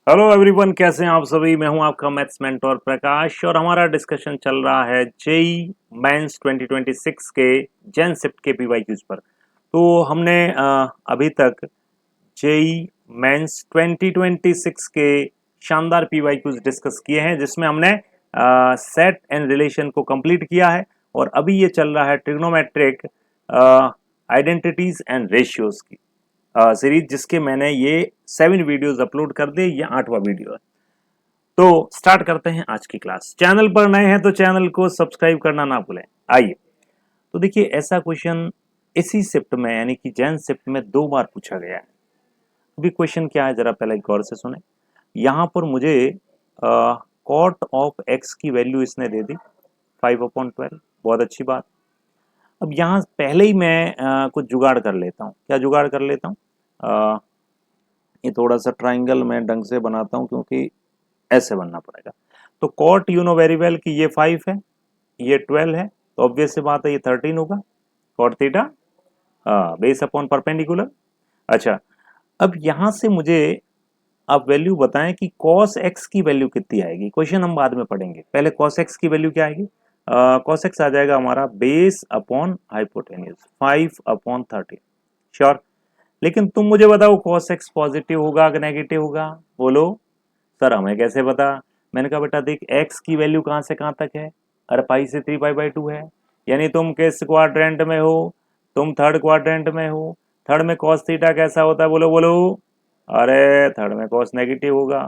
Hello everyone, कैसे हैं आप सभी। मैं हूं आपका मैथ्स मेंटोर प्रकाश और हमारा डिस्कशन चल रहा है जेई मेंस 2026 के जेन शिफ्ट के पीवाईक्यूज पर। तो हमने अभी तक जेई मेंस 2026 के शानदार पीवाईक्यूज डिस्कस किए हैं, जिसमें हमने सेट एंड रिलेशन को कंप्लीट किया है और अभी ये चल रहा है ट्रिग्नोमेट्रिक आइडेंटिटीज एंड रेशियोज की सीरीज, जिसके मैंने ये 7 वीडियोस अपलोड कर दिए। ये 8वां वीडियो है। तो स्टार्ट करते हैं आज की क्लास। चैनल पर नए हैं तो चैनल को सब्सक्राइब करना ना भूलें। आइए, तो देखिए, ऐसा क्वेश्चन इसी शिफ्ट में यानी कि जैन शिफ्ट में 2 बार पूछा गया है। अभी क्वेश्चन क्या है, जरा पहले गौर से सुने। यहां पर मुझे कॉट ऑफ एक्स की वैल्यू इसने दे दी 5/12। बहुत अच्छी बात। अब यहाँ पहले ही मैं कुछ जुगाड़ कर लेता हूँ। क्या जुगाड़ कर लेता हूँ? ये थोड़ा सा ट्राइंगल मैं ढंग से बनाता हूँ, क्योंकि ऐसे बनना पड़ेगा। तो cot you know very well कि ये 5 है, ये 12 है, तो ऑब्वियस सी बात है ये 13 होगा। Cot theta base upon perpendicular. अच्छा, अब यहां से मुझे आप वैल्यू बताएं कि cos x की वैल्यू कितनी आएगी। क्वेश्चन हम बाद में पढ़ेंगे, पहले cos x की वैल्यू क्या आएगी। cos x आ जाएगा हमारा बेस अपॉन हाइपोटेन्यूज 5/13। श्योर। लेकिन तुम मुझे बताओ, cos x पॉजिटिव होगा कि नेगेटिव होगा? बोलो। सर हमें कैसे पता? मैंने कहा बेटा देख, x की वैल्यू कहां से कहां तक है। अरे पाई से 3 पाई/2 है। यानी तुम किस क्वाड्रेंट में हो? तुम थर्ड क्वाड्रेंट में हो। थर्ड में cos थीटा कैसा होता है? बोलो बोलो। अरे थर्ड में cos नेगेटिव होगा।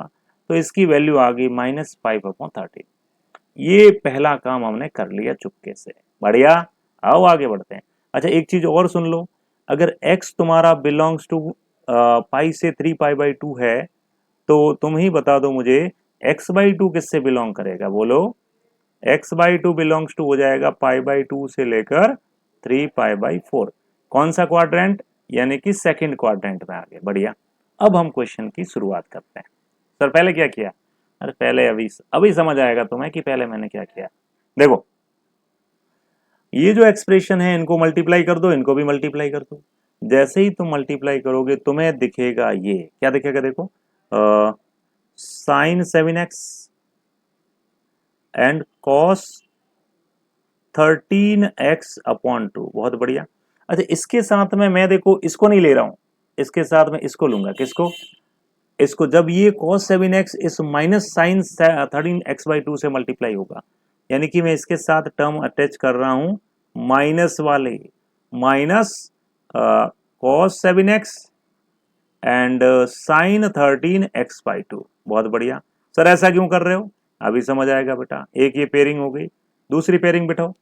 तो इसकी वैल्यू आ गई -5/13। ये पहला काम हमने कर लिया चुपके से। बढ़िया। आओ आगे बढ़ते हैं। अच्छा, एक चीज और सुन लो। अगर x तुम्हारा बिलोंग्स टू पाई से 3 पाई/2 है, तो तुम ही बता दो मुझे x/2 किससे बिलोंग करेगा? बोलो। x/2 बिलोंग्स टू हो जाएगा पाई/2 से लेकर 3 पाई/4। कौन सा क्वाड्रेंट? यानी कि सेकंड क्वाड्रेंट में आ गए। बढ़िया। अब हम क्वेश्चन की शुरुआत करते हैं। सर पहले क्या किया? अरे पहले अभी अभी समझ आएगा तुम्हें कि पहले मैंने क्या किया। देखो, ये जो एक्सप्रेशन है इनको मल्टीप्लाई कर दो, इनको भी मल्टीप्लाई कर दो। जैसे ही तुम मल्टीप्लाई करोगे तुम्हें दिखेगा, ये क्या दिखेगा? देखो, sin 7x and cos 13x/2। बहुत बढ़िया। अच्छा, इसके साथ में मैं देखो इसको नहीं ले रहा हूं, इसके साथ में इसको लूंगा। किसको? इसको। जब ये cos 7x इस माइनस साइन 13x/2 से मल्टीप्लाई होगा, यानी कि मैं इसके साथ टर्म अटैच कर रहा हूं माइनस वाले, minus cos 7x and sign 13x/2। बहुत बढ़िया। सर ऐसा क्यों कर रहे हो? अभी समझ आएगा बेटा। एक ये पेयरिंग हो गई, दूसरी पेयरिंग बिठाओ।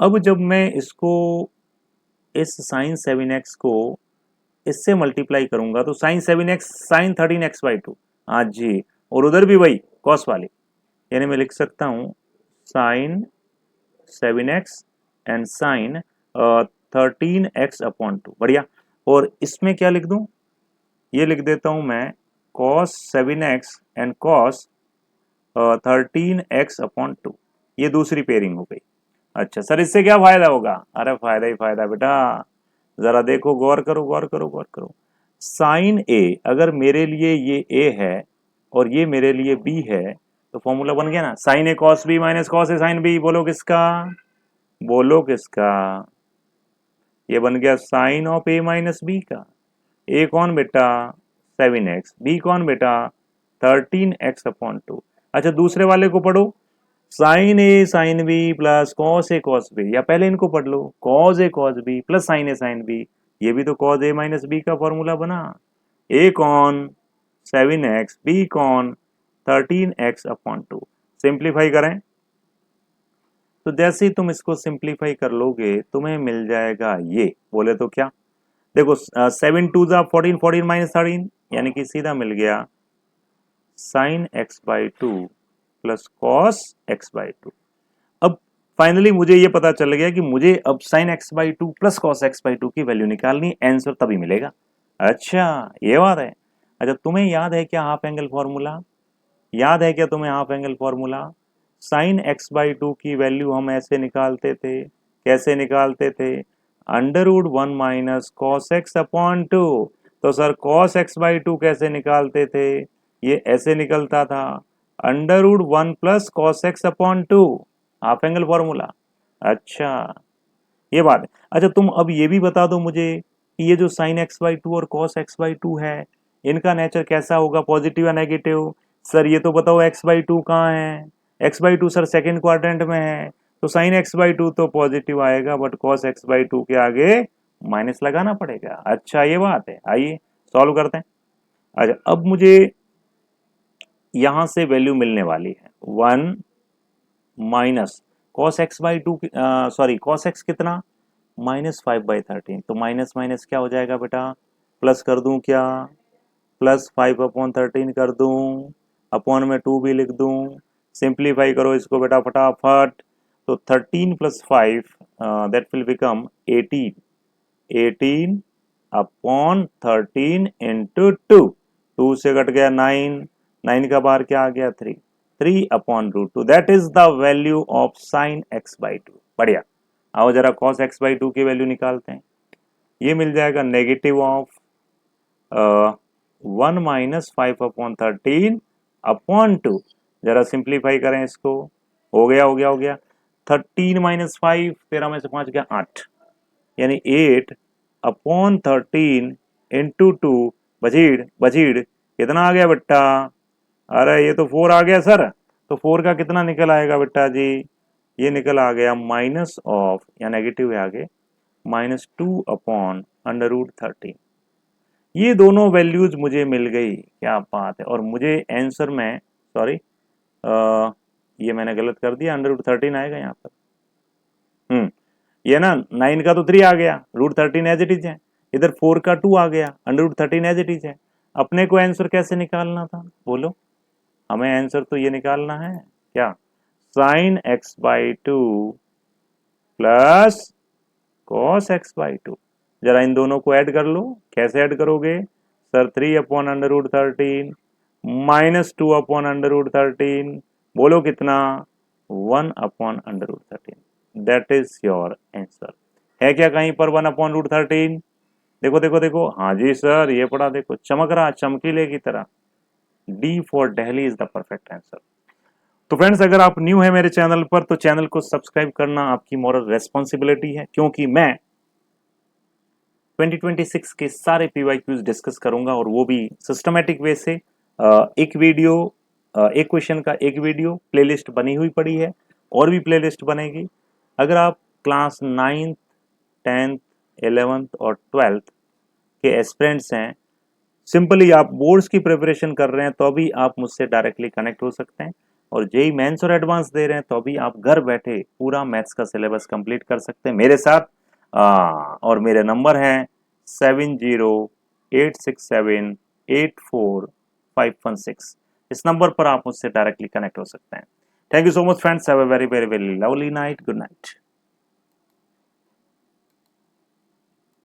अब जब मैं इसको, इस साइन 7x को इससे मल्टीप्लाई करूंगा तो साइन 7x साइन 13x/2। हाँ जी। और उधर भी वही कॉस वाली, यानी मैं लिख सकता हूं sign 7x and sign 13x/2। बढ़िया। और इसमें क्या लिख दूं? ये लिख देता हूं मैं cos 7x and cos 13x/2। ये दूसरी पेयरिंग हो गई। अच्छा सर, इससे क्या फायदा होगा? अरे फायदा ही फायदा बेटा। जरा देखो, गौर करो गौर करो गौर करो। साइन ए अगर मेरे लिए ये ए है और ये मेरे लिए बी है, तो फॉर्मूला बन गया ना, sine a cos b minus cos a sine b. बोलो किसका? बोलो किसका? ये बन गया sine of a minus b का। ए कौन बेटा? 7x। बी कौन बेटा? 13x/2। अच्छा, दूसरे वाले को पढ़ो। Sign A sine B plus cos A cos B, या पहले इनको पढ़ लो, cos A cos B plus sign A sine B. ये भी तो कॉस ए माइनस बी का फॉर्मूला बना। ए कौन? 7x, बी कौन? 13x/2। सिंप्लीफाई करें तो जैसे ही तुम इसको सिंप्लीफाई कर लोगे तुम्हें मिल जाएगा ये। बोले तो क्या? देखो, 7 2 14, 14 माइनस 13, यानी कि सीधा मिल गया sign x/2 plus cos x/2। अब फाइनली मुझे ये पता चल गया कि मुझे अब sign x/2 plus cos x/2 की वैल्यू निकालनी, आंसर तभी मिलेगा। अच्छा, ये बात है। अच्छा, तुम्हें याद है क्या हाफ एंगल फॉर्मूला? याद है क्या तुम्हें half angle formula? Sign x/2 की वैल्यू हम ऐसे निकालते थे। कैसे निकालते थे? √1 माइनस कॉस x/2। तो सर cos x/2 कैसे निकालते थे? ये ऐसे निकलता था under root 1 plus cos x upon 2, half angle formula. अच्छा ये बात है। अच्छा तुम अब ये भी बता दो मुझे कि ये जो साइन एक्स बाई टू और कॉस एक्स बाई टू है, इनका नेचर कैसा होगा, पॉजिटिव या नेगेटिव? सर ये तो बताओ एक्स बाई टू कहाँ है? X by to sir second quadrant में है, तो साइन एक्स बाई टू तो पॉजिटिव आएगा, but cos x by to के आगे माइनस लगाना पड़ेगा। अच्छा ये बात है, आइए सॉल्व करते हैं। अच्छा अब मुझे यहां से वैल्यू मिलने वाली है 1 minus cos x by to, sorry cos x कितना, -5/13, तो माइनस माइनस क्या हो जाएगा बेटा, प्लस कर दूं क्या, +5/13 कर दूं, अपॉन में 2 भी लिख दूं, सिंप्लीफाई करो इसको बेटा फटाफट, तो 13 + 5 that will become 18, 18 upon 13 into 2, 2 से कट गया 9, 9 का बाहर क्या आ गया 3, 3 upon root 2, that is the value of sine x by two. बढ़िया, आओ जरा कॉस एक्स बाई टू की वैल्यू निकालते हैं। ये मिल जाएगा नेगेटिव ऑफ 1 माइनस 5/13 अपॉन 2, जरा सिंप्लीफाई करें इसको, हो गया हो गया हो गया, 13 माइनस 5, 13 में से 5 गया 8, यानी 8 अपॉन 13 इंटू 2, बजीड़ बजीड़ कितना आ गया बेटा, अरे ये तो 4 आ गया सर, तो 4 का कितना निकल आएगा बेटा जी, ये निकल आ गया माइनस ऑफ, या नेगेटिव है आगे, -2 अपॉन अंडर रूट 13। ये दोनों वैल्यूज मुझे मिल गई, क्या बात है। और मुझे आंसर में, सॉरी ये मैंने गलत कर दिया, अंडर रूट 13 आएगा यहाँ पर, ये ना 9 का तो 3 आ गया, रूट 13 एज इट इज है, इधर 4 का 2 आ गया, under root 13 as it is है। अपने को आंसर कैसे निकालना था बोलो, हमें आंसर तो ये निकालना है क्या, sign x by two plus cos x by to. जरा इन दोनों को ऐड कर लो, कैसे ऐड करोगे sir, 3 upon under root 13 -2 upon under root 13, बोलो कितना, 1 upon under root 13, that is your answer. है क्या कहीं पर 1 अपॉन रूट 13, देखो देखो देखो, हाँ जी सर ये पढ़ा, देखो चमक रहा, चमकीले की तरह। D for Delhi is the perfect answer. तो फ्रेंड्स अगर आप न्यू है मेरे चैनल पर, तो चैनल को सब्सक्राइब करना आपकी मॉरल रेस्पॉन्सिबिलिटी है, क्योंकि मैं 2026 के सारे पीवाईक्यूज डिस्कस करूंगा, और वो भी सिस्टमेटिक वे से। एक वीडियो, एक क्वेश्चन का एक वीडियो प्लेलिस्ट बनी हुई पड़ी है, और भी प्लेलिस्ट बनेगी। अगर आप क्लास 9th 10th 11th और 12th के एस्पिरेंट्स हैं, सिंपली आप बोर्ड्स की प्रिपरेशन कर रहे हैं, तो अभी आप मुझसे डायरेक्टली कनेक्ट हो सकते हैं, और जेई मेंस और एडवांस दे रहे हैं, तो अभी आप घर बैठे पूरा मैथ्स का सिलेबस कंप्लीट कर सकते हैं मेरे साथ। और मेरे नंबर हैं 7086784516, इस नंबर पर आप मुझसे डायरेक्टली कनेक्ट हो सकते हैं। Thank you so much friends, have a very very very lovely night, good night.